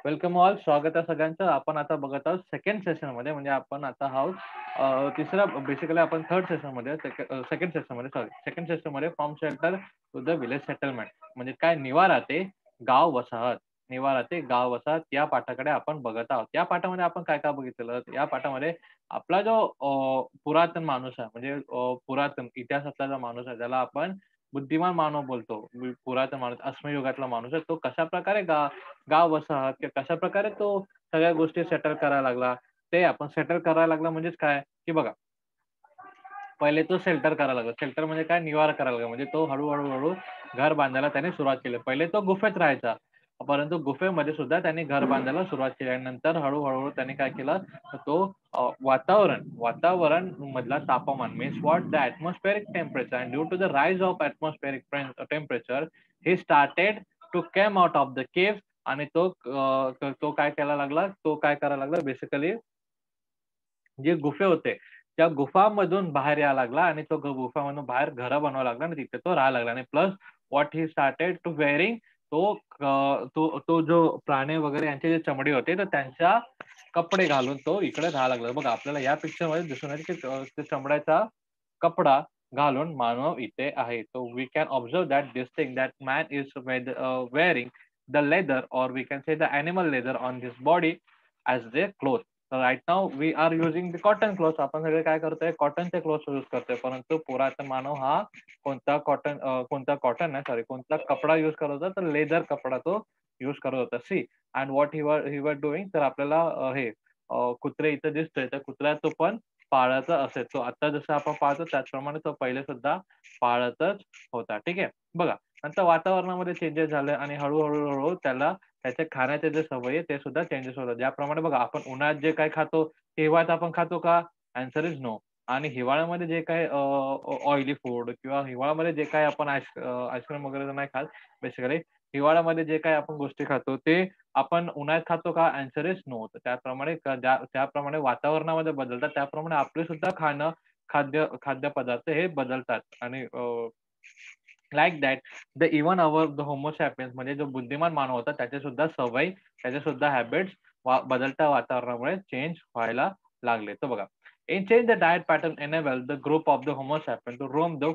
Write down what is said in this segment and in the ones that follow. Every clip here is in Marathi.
Welcome all. स्वागत आहे सगळ्यांचं. आपण आता बघत आहोत सेकंड सेशनमध्ये म्हणजे आपण आता आहोत तिसरा बेसिकली आपण थर्ड सेशनमध्ये सेकंड सेशनमध्ये सेकंड सेशनमध्ये from shelter to the village settlement म्हणजे काय निवारा ते गाव वसाहत. निवारा ते गाव वसाहत या पाठाकडे आपण बघत आहोत. या पाठामध्ये आपण काय काय बघितलेलं? या पाठामध्ये आपला जो पुरातन माणूस आहे म्हणजे पुरातन इतिहासातला जो माणूस आहे ज्याला आपण बुद्धिमान मानव बोलतो. पुरातन माणूस अश्मयुगातला माणूस आहे तो कशाप्रकारे गाव वसाहत किंवा कशाप्रकारे तो सगळ्या गोष्टी सेटल करायला लागला. ते आपण सेटल करायला लागला म्हणजेच काय, की बघा पहिले तो शेल्टर करायला लागला. शेल्टर म्हणजे काय निवारा करायला लागला. म्हणजे तो हळू घर बांधायला त्याने सुरुवात केली. पहिले तो गुफेत राहायचा. परंतु गुफेमध्ये सुद्धा त्याने घर बांधायला सुरुवात केली आणि नंतर हळू त्याने काय केलं, तर तो वातावरण मधला तापमान means what the atmospheric temperature and due to the rise of atmospheric temperature he started to came out of the cave आणि तो काय करायला लागला, बेसिकली जे गुफे होते, त्या गुफांमधून बाहेर यायला लागला आणि तो गुफामधून बाहेर घरं बनवायला लागला आणि तिथे तो राहायला लागला आणि plus what he started to wearing तो जो प्राणी वगैरे यांचे जे चमडी होते, तर त्यांच्या कपडे घालून तो इकडे राहायला लागला. बघा आपल्याला या पिक्चरमध्ये दिसून येते की ते चमड्याचा कपडा घालून मानव इथे आहे. So we can observe that this thing that man is wearing the leather or we can say the animal leather on this body as their cloth. तर right now we are using the cotton cloths. आपण सगळे काय करतोय कॉटनचे क्लॉथ्स यूज करतोय. परंतु पुरातन मानव हा कोणता कपडा यूज करत होता तर लेदर कपडा तो यूज करत होता. सी अँड व्हॉट ही वर डुईंग तर आपल्याला कुत्रे इथं दिसतोय तर कुत्रा तो पण पाळायचा असेल. तो आता जसं आपण पाहतो त्याचप्रमाणे तो पहिले सुद्धा पाळतच होता. ठीक आहे. बघा नंतर वातावरणामध्ये चेंजेस झाले आणि हळू त्याला त्याच्या खाण्याच्या जे सवयी आहे ते सुद्धा चेंजेस होतात. ज्याप्रमाणे बघा आपण उन्हाळ्यात जे काही खातो, ते हिवाळ्यात आपण खातो का? Answer is no. आणि हिवाळ्यामध्ये जे काही ऑइली फूड किंवा हिवाळ्यामध्ये जे काही आपण आईस्क्रीम वगैरे तर नाही खात बेसिकली. हिवाळ्यामध्ये जे काही आपण गोष्टी खातो ते आपण उन्हाळ्यात खातो का? Answer is no. तर त्याप्रमाणे त्याप्रमाणे वातावरणामध्ये बदलतात त्याप्रमाणे आपले सुद्धा खाद्यपदार्थ हे बदलतात आणि like that the even our the homo sapiens म्हणजे जो बुद्धिमान मानव होता त्याचे सुद्धा सवयी, त्याचे सुद्धा हॅबिट्स बदलत्या वातावरणामुळे चेंज व्हायला लागले. तर बघा in change the diet pattern enabled the group of the Homo sapiens to roam the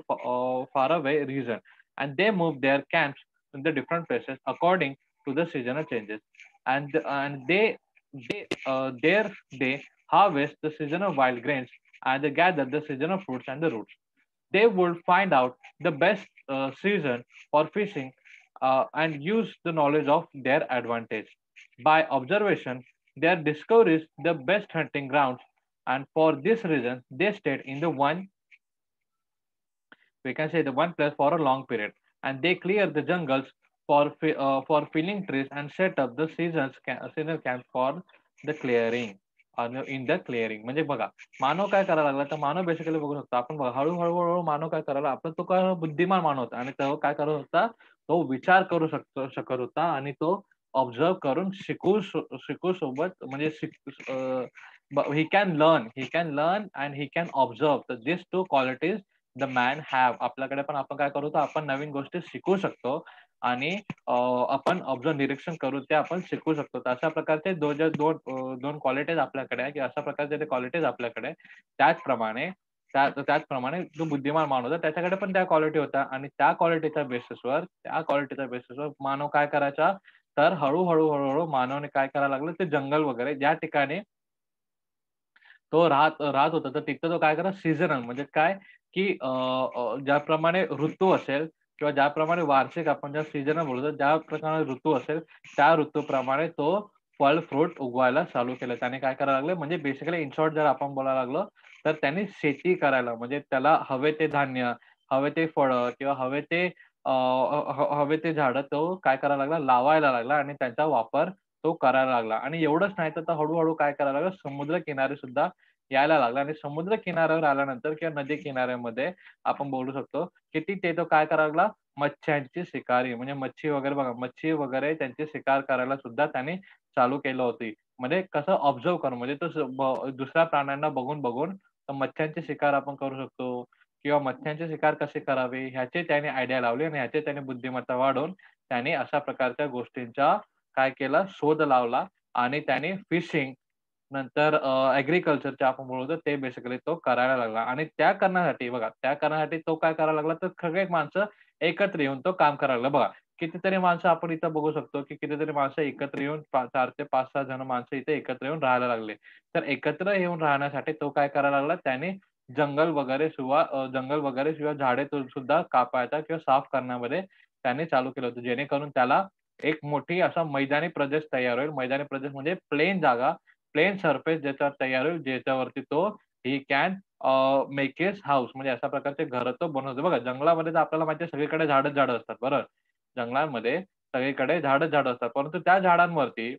faraway region and they moved their camps in the different places according to the seasonal changes and there they harvest the seasonal wild grains and they gather the seasonal fruits and the roots. They would find out the best season for fishing and use the knowledge of their advantage. By observation, their discoveries the best hunting grounds, and for this reason, they stayed in the one we can say the one place for a long period, and they clear the jungles for filling trees and set up the seasonal camps for the clearing. In the clearing म्हणजे बघा मानव काय करायला लागला तर मानव बेसिकली बघू शकतो आपण बघा हळूहळू मानव काय करायला आपला तो काय बुद्धिमान मानव होता आणि तो काय करत होता तो विचार करू शकत होता आणि तो ऑब्झर्व करून शिकू सोबत म्हणजे he can learn and he can observe तर this two qualities the man have आपल्याकडे पण आपण काय करू तर आपण नवीन गोष्टी शिकू शकतो आणि आपण ऑब्झर्व निरीक्षण करून ते आपण शिकू शकतो. तर अशा प्रकारचे दोन क्वालिटीज आपल्याकडे आहे की अशा प्रकारचे ते क्वालिटीज आपल्याकडे आहे. त्याचप्रमाणे जो बुद्धिमान मानव होता त्याच्याकडे पण त्या क्वालिटी होत्या आणि त्या क्वालिटीच्या बेसिसवर मानव काय करायचा तर हळूहळू मानवने काय करायला लागलं ते जंगल वगैरे ज्या ठिकाणी तो राहत होता तर तिथं तो काय करा सीझनल म्हणजे काय की ज्याप्रमाणे ऋतू असेल किंवा ज्याप्रमाणे वार्षिक आपण ज्या सीझनल बोलतो ज्या प्रकारे ऋतू असेल त्या ऋतूप्रमाणे तो फळ फ्रूट उगवायला चालू केलं. त्याने काय करायला लागलं म्हणजे बेसिकली इन शॉर्ट जर आपण बोलायला लागलो तर त्यांनी शेती करायला म्हणजे त्याला हवे ते धान्य, हवे ते फळं किंवा हवे ते झाडं तो काय करायला लागला लावायला लागला आणि त्यांचा वापर तो करायला लागला आणि एवढंच नाही तर तो हळू काय करायला लागला समुद्र किनारे सुद्धा यायला लागला आणि समुद्र किनाऱ्यावर आल्यानंतर किंवा नदी किनाऱ्यामध्ये आपण बोलू शकतो की तिथे तो काय करायला लागला मच्छ्यांची शिकारी म्हणजे मच्छी वगैरे त्यांची शिकार करायला सुद्धा त्याने चालू केलं होती. म्हणजे कसं ऑब्झर्व्ह करून म्हणजे तो दुसऱ्या प्राण्यांना बघून तर मच्छ्यांची शिकार आपण करू शकतो किंवा मच्छ्यांची शिकार कशी करावी ह्याची त्याने आयडिया लावली आणि ह्याची त्याने बुद्धिमत्ता वाढवून त्याने अशा प्रकारच्या गोष्टींचा काय केलं, शोध लावला आणि त्याने फिशिंग नंतर ॲग्रीकल्चरचे आपण बोलतो ते बेसिकली तो करायला लागला आणि त्या करण्यासाठी बघा, त्या करण्यासाठी तो काय करायला लागला, तर सगळे माणसं एकत्र येऊन तो काम करायला लागला. बघा, कितीतरी माणसं आपण इथं बघू शकतो, की कितीतरी माणसं एकत्र येऊन 4 ते 5-6 जण माणसं इथे एकत्र येऊन राहायला लागले. तर एकत्र येऊन राहण्यासाठी तो काय करायला लागला, त्याने जंगल वगैरे किंवा झाडे तो सुद्धा कापायचा किंवा साफ करण्यामध्ये त्याने चालू केलं होतं. जेणेकरून त्याला एक मोठी असा मैदानी प्रदेश तयार होईल. मैदानी प्रदेश म्हणजे प्लेन जागा, प्लेन सरफेस ज्याच्यावर तयार होईल, ज्याच्यावरती तो he can make his house म्हणजे अशा प्रकारचे घरं तो बनवतो. बघा जंगलामध्ये तर आपल्याला माहिती आहे सगळीकडे झाडच झाडं असतात, बरोबर. जंगलांमध्ये सगळीकडे झाडच झाडं असतात. परंतु त्या झाडांवरती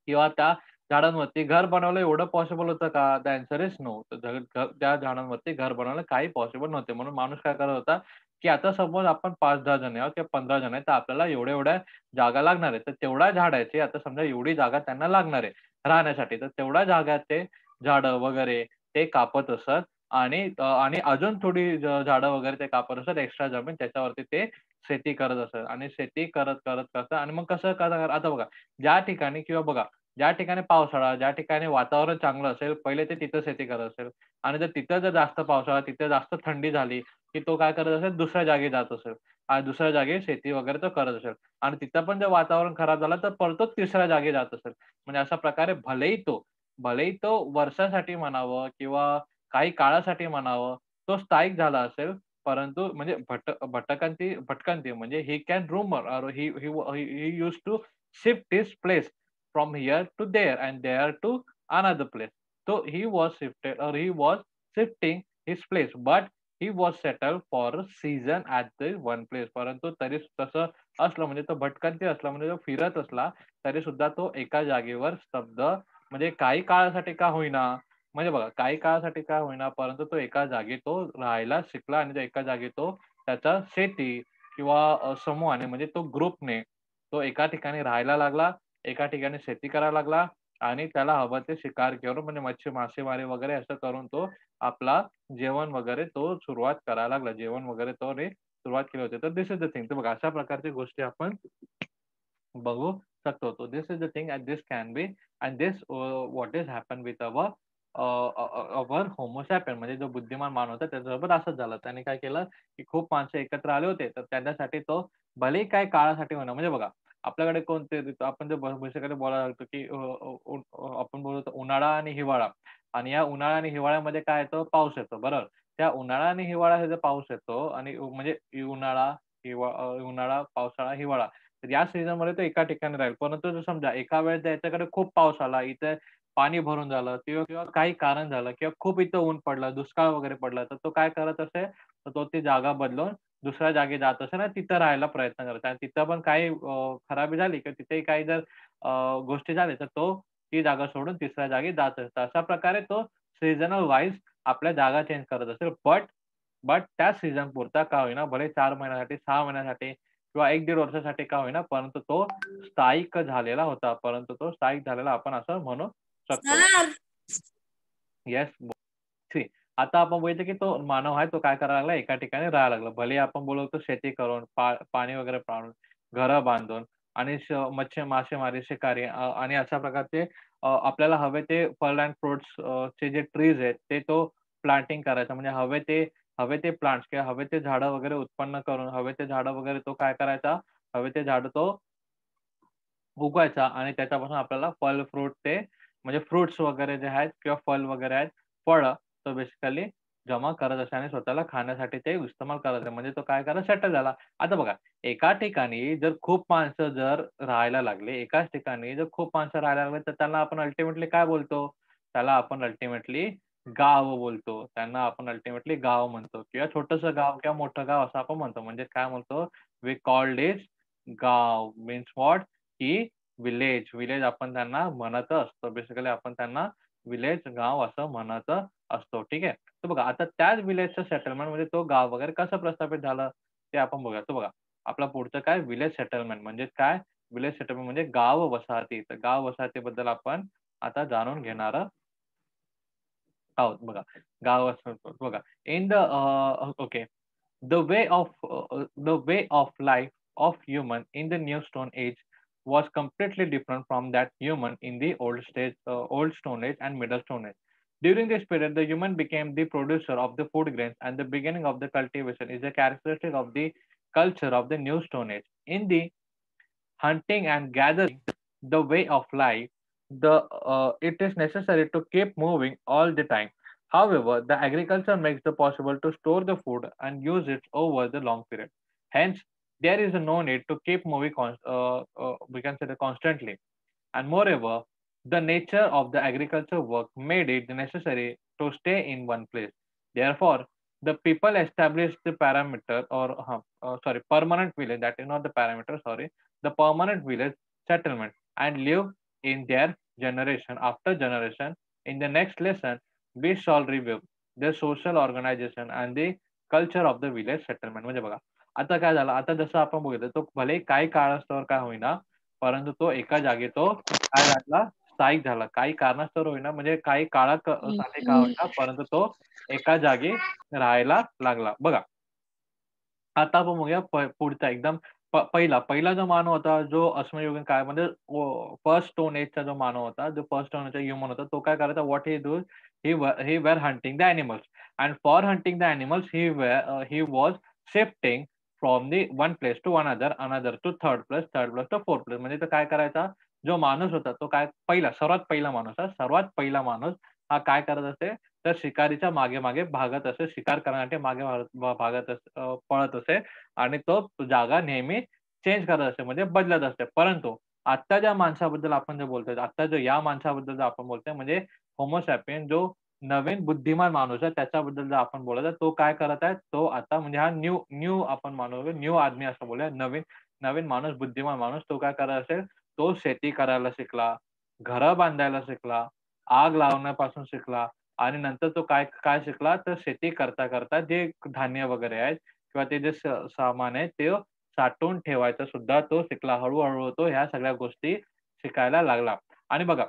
किंवा त्या झाडांवरती घर बनवणं एवढं पॉसिबल होतं का? The answer is no. त्या झाडांवरती घर बनवणं काही पॉसिबल नव्हते. म्हणून माणूस काय करत होता, की आता सपोज आपण 5-10 जण आहोत किंवा 15 जण आहेत, तर आपल्याला एवढ्या-एवढ्या जागा लागणार आहे. तर तेवढ्या झाडाची आता समजा एवढी जागा त्यांना लागणार आहे राहण्यासाठी. तर तेवढ्या जागेत ते झाडं वगैरे ते कापत असत आणि अजून थोडी झाडं वगैरे ते कापत असत एक्स्ट्रा जमीन त्याच्यावरती ते शेती करत असत आणि शेती करत आणि मग कसं करणार आता बघा, ज्या ठिकाणी किंवा बघा ज्या ठिकाणी पावसाळा, ज्या ठिकाणी वातावरण चांगलं असेल, पहिले ते तिथं शेती करत असेल आणि जर तिथं जास्त पावसाळा, तिथे जास्त थंडी झाली, की तो काय करत असेल, दुसऱ्या जागी जात असेल आणि दुसऱ्या जागी शेती वगैरे तो करत असेल आणि तिथं पण जर वातावरण खराब झालं, तर परत तो तिसऱ्या जागी जात असेल. म्हणजे अशा प्रकारे भलेही तो वर्षासाठी म्हणावं किंवा काही काळासाठी म्हणावं, तो स्थायिक झाला असेल, परंतु म्हणजे भटकंती म्हणजे he can roam or he used to shift his place from here to there and there to another place. So he was shifting his place, but he was settled for a season at the one place. परंतु तरी तसं असलं म्हणजे तो भटकंती असला म्हणजे तो फिरत असला, तरी सुद्धा तो एका जागेवर स्तब्ध म्हणजे काही काळासाठी का होईना, म्हणजे बघा काही काळासाठी का होईना, परंतु तो एका जागी तो राहायला शिकला आणि त्या एका जागी तो त्याचा शेती किंवा समूहाने म्हणजे तो ग्रुपने तो एका ठिकाणी राहायला लागला एका ठिकाणी शेती करायला लागला आणि त्याला हवं ते शिकार करून म्हणजे मासेमारी वगैरे असं करून तो आपला जेवण वगैरे तो सुरुवात करायला लागला. जेवण वगैरे तो रे सुरुवात केली होती. तर दिस इज द थिंग. तर बघा अशा प्रकारच्या गोष्टी आपण बघू शकतो. So this is the thing and this can be and this what is happen with our homo sapien म्हणजे जो बुद्धिमान मानव होता त्याच्यासोबत असंच झालं. त्याने काय केलं, की खूप माणसं एकत्र आले होते. तर त्यांच्यासाठी तो भलेही काही काळासाठी होईना म्हणजे बघा आपल्याकडे कोणते ऋतू आपण जर बेसिकली बोलायला लागतो, की आपण बोलतो उन्हाळा आणि हिवाळा आणि या उन्हाळा आणि हिवाळ्यामध्ये काय येतो पाऊस येतो बरोबर. त्या उन्हाळा आणि हिवाळा हे जे पाऊस येतो आणि म्हणजे उन्हाळा, पावसाळा, हिवाळा तर या सीझनमध्ये तो एका ठिकाणी राहील. परंतु जर समजा एका वेळेस त्याच्याकडे खूप पाऊस आला, इथे पाणी भरून झालं किंवा किंवा काही कारण झालं किंवा खूप इथं ऊन पडलं, दुष्काळ वगैरे पडला, तर तो काय करत असेल, तर तो ती जागा बदलून दुसऱ्या जागी जात असेल आणि तिथं राहायला प्रयत्न करत आणि तिथं पण काही खराबी झाली किंवा तिथेही काही जर गोष्टी झाल्या, तर तो ती जागा सोडून तिसऱ्या जागी जात असतो. अशा प्रकारे तो सीझनल वाईज आपल्या जागा चेंज करत असेल. बट त्या सीझनपुरता का होईना, भले 4 महिन्यासाठी, 6 महिन्यासाठी किंवा 1-1.5 वर्षासाठी का होईना, परंतु तो स्थायिक झालेला होता. परंतु तो स्थायिक झालेला आपण असं म्हणू शकतो. Sir yes. सी आता आपण बघितलं की तो मानव आहे तो काय करायला लागला एका ठिकाणी राहायला लागला. भलेही आपण बोलतो शेती करून, पाणी वगैरे पाळून, घरं बांधून आणि मासेमारी, शिकारी आणि अशा प्रकारचे आपल्याला हवे ते फळ अँड फ्रुट्स चे जे ट्रीज आहेत ते तो प्लांटिंग करायचा. म्हणजे हवे ते प्लांट्स किंवा हवे ते झाडं वगैरे उत्पन्न करून, हवे ते झाडं वगैरे तो काय करायचा, हवे ते झाडं तो उगवायचा आणि त्याच्यापासून आपल्याला फळ, फ्रूट ते म्हणजे फ्रुट्स वगैरे जे आहेत किंवा फळ वगैरे आहेत, फळं तो बेसिकली जमा करत असे आणि स्वतःला खाण्यासाठी ते इस्तेमाल करायचा. म्हणजे तो काय करायला सेटल झाला. आता बघा, एका ठिकाणी जर खूप माणसं जर राहायला लागले, एकाच ठिकाणी जर खूप माणसं राहायला लागले, तर त्यांना आपण अल्टिमेटली काय बोलतो? त्याला आपण अल्टिमेटली गाव बोलतो. त्यांना आपण अल्टिमेटली गाव म्हणतो किंवा छोटंसं गाव किंवा मोठं गाव असं आपण म्हणतो. म्हणजे काय म्हणतो? वी कॉल्ड इट गाव मीन्स व्हॉट? की विलेज आपण त्यांना म्हणत असतो. बेसिकली आपण त्यांना विलेज, गाव असं म्हणत असतो. ठीक आहे. तर बघा आता त्याच विलेजचं सेटलमेंट म्हणजे तो गाव वगैरे कसं प्रस्थापित झालं, ते आपण बघूया. तर बघा, आपलं पुढचं काय विलेज सेटलमेंट म्हणजे काय? विलेज सेटलमेंट म्हणजे गाव वसाहती. तर गाव वसाहतीबद्दल आपण आता जाणून घेणार आहोत. बघा, गाव वसाहत बघा. In the okay. The way of life of human in the new stone age was completely different from that human in the old Stone Age and Middle Stone Age. During this period, the human became the producer of the food grains, and the beginning of the cultivation is a characteristic of the culture of the New Stone Age. In the hunting and gathering, the way of life, it is necessary to keep moving all the time. However, the agriculture makes it possible to store the food and use it over the long period. Hence, there is no need to keep moving we can say constantly. And moreover, the nature of the agriculture work made it necessary to stay in one place. Therefore, the people established the parameter or permanent village, that is not the parameter, sorry, the permanent village settlement, and live in their generation after generation. In the next lesson, we shall review the social organization and the culture of the village settlement. म्हणजे बघा, आता काय झालं, आता जसं आपण बघितलं, तो भले काही काळास्तवर काय होईना, परंतु तो एका जागी तो काय झाला, स्थायिक झाला. काही कारणास्तव होईना, म्हणजे काही साठी का हं. होईना, परंतु तो एका जागी राहायला लागला. बघा, आता आपण बघूया पुढचा एकदम पहिला जो मानव होता, जो अश्मयुगीन काळामध्ये फर्स्ट स्टोन एजचा जो मानव होता, जो फर्स्ट स्टोन एजचा ह्युमन होता, तो काय करायचा, what he do, he were hunting the animals and for hunting the animals he was shifting from the one place to another to third place to fourth place. म्हणजे तो काय करायचा, जो माणूस होता तो काय सर्वात पहिला माणूस हा सर्वात पहिला माणूस हा काय करत असे, तर शिकारीच्या मागे-मागे भागत असे, शिकार करण्यासाठी मागे पळत असे आणि तो जागा नेहमी चेंज करत असते, म्हणजे बदलत असते. परंतु आत्ता ज्या माणसाबद्दल आपण जे बोलतोय, आत्ता जो या माणसाबद्दल जर आपण बोलतोय, म्हणजे होमो सॅपियन, जो नवीन बुद्धिमान माणूस आहे, त्याच्याबद्दल जर आपण बोलत आहे, तो काय करत आहे, तो आता म्हणजे हा न्यू न्यू आपण मानू, न्यू आदमी असं बोलूया. नवीन नवीन माणूस, बुद्धिमान माणूस, तो काय करत असेल, तो शेती करायला शिकला, घरं बांधायला शिकला, आग लावण्यापासून शिकला आणि नंतर तो काय काय शिकला, तर शेती करता-करता जे धान्य वगैरे आहेत किंवा ते जे सामान आहे, ते साठवून ठेवायचा सुद्धा तो शिकला. हळू-हळू तो ह्या सगळ्या गोष्टी शिकायला लागला. आणि बघा,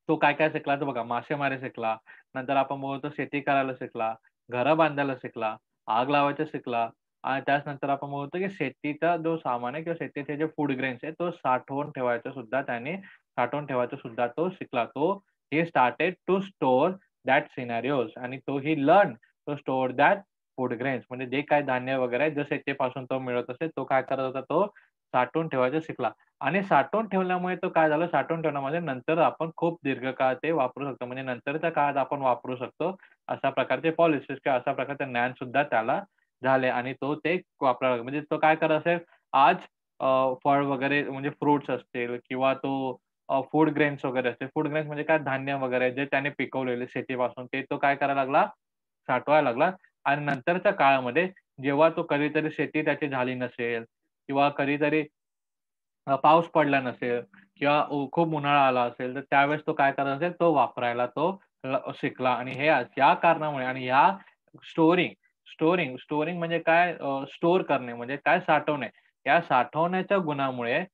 तो काय-काय शिकला तर बघा, मासेमारी शिकला, नंतर आपण बघू तर शेती करायला शिकला, घरं बांधायला शिकला, आग लावायचं शिकला आणि त्याचनंतर आपण बघतो की शेतीचा जो सामान आहे किंवा शेतीचे जे फूड ग्रेन्स आहे, तो साठवून ठेवायचं सुद्धा तो शिकला. He started to store that scenarios आणि he learn to store that food grains, म्हणजे जे काही धान्य वगैरे आहे, जर शेतीपासून तो मिळत असेल, तो काय करत होता, तो साठवून ठेवायचं शिकला. आणि साठवून ठेवल्यामुळे तो काय झालं, साठवून ठेवण्यामध्ये नंतर आपण खूप दीर्घकाळ ते वापरू शकतो. म्हणजे नंतरच्या काळात आपण वापरू शकतो. अशा प्रकारचे पॉलिसीज किंवा अशा प्रकारचे ज्ञान सुद्धा त्याला झाले आणि तो ते वापरायला लागला. म्हणजे तो काय करत असेल, आज फळ वगैरे म्हणजे फ्रुट्स असतील किंवा तो फूड ग्रेन्स वगैरे असतील. फूड ग्रेन्स म्हणजे काय, धान्य वगैरे जे त्याने पिकवलेले शेतीपासून, ते तो काय करायला लागला, साठवायला लागला. आणि नंतरच्या काळामध्ये जेव्हा तो कधीतरी शेती त्याची झाली नसेल किंवा कधीतरी पाऊस पडला नसेल किंवा खूप उन्हाळा आला असेल, तर त्यावेळेस तो काय करत असेल, तो वापरायला तो शिकला आणि या कारणामुळे आणि ह्या स्टोअरिंग स्टोअरिंग म्हणजे काय, स्टोअर करणे म्हणजे काय, साठवणे. या साठवण्याच्या गुणामुळे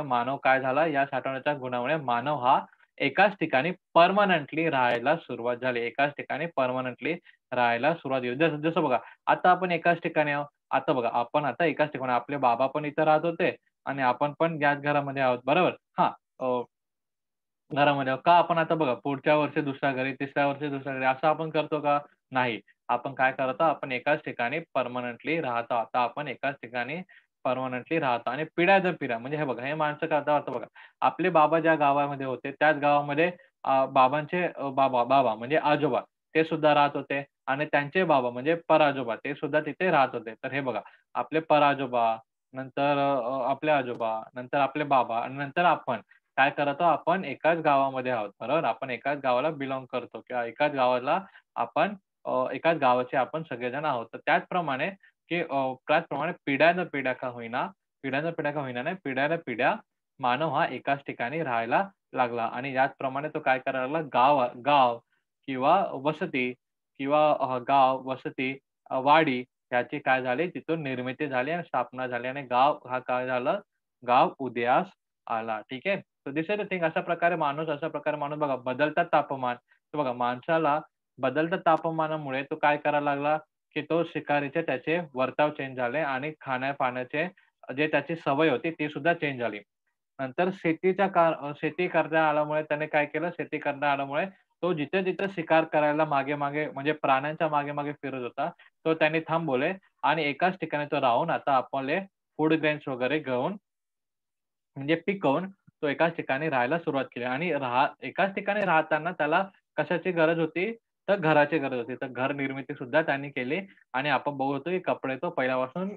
मानव काय झाला, या साठवण्याच्या गुणामुळे मानव हा एकाच ठिकाणी पर्मनंटली राहायला सुरुवात झाली. एकाच ठिकाणी पर्मनंटली राहायला सुरुवात झाली. जसं जसं बघा, आता आपण एकाच ठिकाणी आहोत. आता बघा, आपण आता एकाच ठिकाणी, आपले बाबा पण इथं राहत होते आणि आपण पण याच घरामध्ये आहोत, बरोबर? हां, घरामध्ये आहोत. का आपण आता बघा, पुढच्या वर्षी दुसऱ्या घरी, तिसऱ्या वर्षी दुसऱ्या घरी, असं आपण करतो का? नाही. आपण काय करत आहोत, आपण एकाच ठिकाणी पर्मनंटली राहत आहोत. आता आपण एकाच ठिकाणी पर्मनंटली राहतो आणि पिढ्या दर पिढ्या, म्हणजे हे बघा, हे माणसं करता आता बघा, आपले बाबा ज्या गावामध्ये होते, त्याच गावामध्ये बाबांचे बाबा म्हणजे आजोबा, ते सुद्धा राहत होते आणि त्यांचे बाबा म्हणजे पराजोबा, ते सुद्धा तिथे राहत होते. तर हे बघा, आपले पराजोबा, नंतर आपले आजोबा, नंतर आपले बाबा आणि नंतर आपण. काय करत आहोत, आपण एकाच गावामध्ये आहोत, बरोबर? आपण एकाच गावाला बिलॉन्ग करतो किंवा एकाच गावाला आपण एकाच गावाचे आपण सगळेजण आहोत. तर त्याचप्रमाणे पिढ्यानपिढ्या का होईना नाही, पिढ्यानपिढ्या मानव हा एकाच ठिकाणी राहायला लागला आणि याचप्रमाणे तो काय करायला लागला, गाव किंवा वसती वसती, वाडी ह्याची काय झाली, तिथून निर्मिती झाली आणि स्थापना झाली आणि गाव हा काय झालं, गाव उदयास आला. ठीक आहे. So this is the thing. अशा प्रकारे माणूस बघा, बदलता तापमान. तर बघा, माणसाला बदलत्या तापमानामुळे तो काय करायला लागला, की तो शिकारीचे त्याचे वर्ताव चेंज झाले आणि खाण्या-पाण्याचे जे त्याची सवय होती ती सुद्धा चेंज झाली. नंतर शेती करता आल्यामुळे त्याने काय केलं, शेती करता आल्यामुळे तो जिथे-जिथे शिकार करायला मागे-मागे म्हणजे प्राण्यांच्या मागे-मागे फिरत होता, तो त्यांनी थांबवले आणि एकाच ठिकाणी तो राहून आता आपले फूड ग्रेन्स वगैरे घेऊन म्हणजे पिकवून तो एकाच ठिकाणी राहायला सुरुवात केली आणि एकाच ठिकाणी राहताना त्याला कशाची गरज होती? तर घराची गरज होती. तर घर निर्मिती सुद्धा त्यांनी केली आणि आपण बघू शकतो की कपडे तो पहिल्यापासून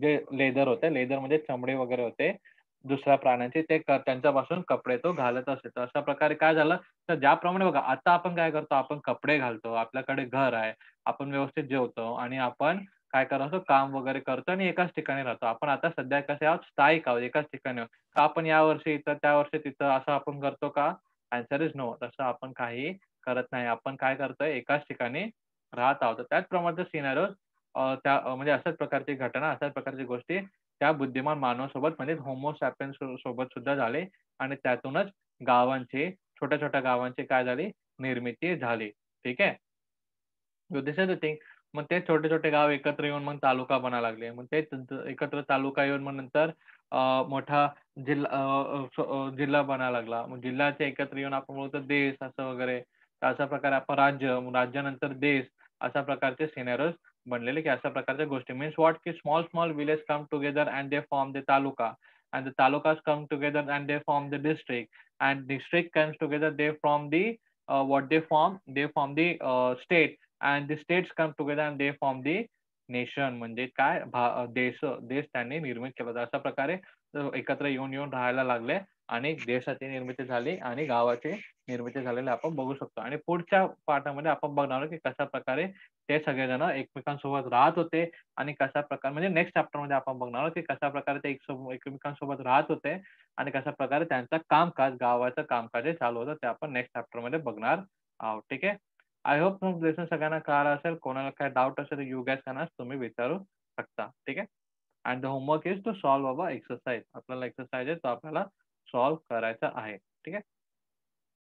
जे लेदर होते, लेदर म्हणजे चमडे वगैरे होते दुसऱ्या प्राण्यांचे त्यांच्यापासून कपडे तो घालत असे. तर अशा प्रकारे काय झालं, तर ज्याप्रमाणे बघा आता आपण काय करतो, आपण कपडे घालतो, आपल्याकडे घर आहे, आपण व्यवस्थित जेवतो आणि आपण काय करत असतो, काम वगैरे करतो आणि एकाच ठिकाणी राहतो. आपण आता सध्या कसे आहोत, स्थायिक आहोत, एकाच ठिकाणी आहोत. का आपण यावर्षी इथं, त्यावर्षी तिथं असं आपण करतो का? Answer is no. तसं आपण काही करत नाही. आपण काय करतोय, एकाच ठिकाणी राहत आहोत. तर त्याचप्रमाणे सिनारिओ म्हणजे अशाच प्रकारची घटना, अशाच प्रकारची गोष्टी त्या बुद्धिमान मानवासोबत म्हणजे होमो सॅपियन्स सोबत सुद्धा झाले आणि त्यातूनच गावांची, छोट्या-छोट्या गावांची काय झाली, निर्मिती झाली. ठीक आहे. So this is the thing. मग ते छोटे-छोटे गाव एकत्र येऊन मग तालुका बनायला लागले. मग ते एकत्र तालुका येऊन मग नंतर मोठा जिल्हा बनायला लागला. मग जिल्ह्याचे एकत्र येऊन आपण बोलतो देश असं वगैरे. तर अशा प्रकारे आपण राज्य, मग राज्यानंतर देश अशा प्रकारचे सिनेरिओज बनलेले, की अशा प्रकारच्या गोष्टी मीन्स व्हॉट की small village come together and they form the taluka and the talukas come together and they form the district and district comes together they form the what they form the state and the states come together and they form the nation म्हणजे काय देश त्यांनी निर्मित केला होता. अशा प्रकारे एकत्र येऊन राहायला लागले आणि देशाची निर्मिती झाली आणि गावाची निर्मिती झालेली आपण बघू शकतो. आणि पुढच्या पाठामध्ये आपण बघणार आहोत, की कशाप्रकारे ते सगळेजण एकमेकांसोबत राहत होते आणि कशाप्रकारे म्हणजे नेक्स्ट चॅप्टरमध्ये आपण बघणार आहोत, की कशाप्रकारे ते एकमेकांसोबत राहत होते आणि कशाप्रकारे त्यांचं कामकाज, गावाचं कामकाज जे चालू होतं, ते आपण नेक्स्ट चॅप्टरमध्ये बघणार आहोत. ठीक आहे. आय होप लेसन सगळ्यांना कळालं असेल. कोणाला काही डाउट असेल तर यू गॅस कॅन आस्क, तुम्ही विचारू शकता. ठीक आहे. And the homework is to solve our exercise. आपल्याला एक्सरसाइज आहे तो आपल्याला सॉल्व्ह करायचा आहे. ठीक आहे.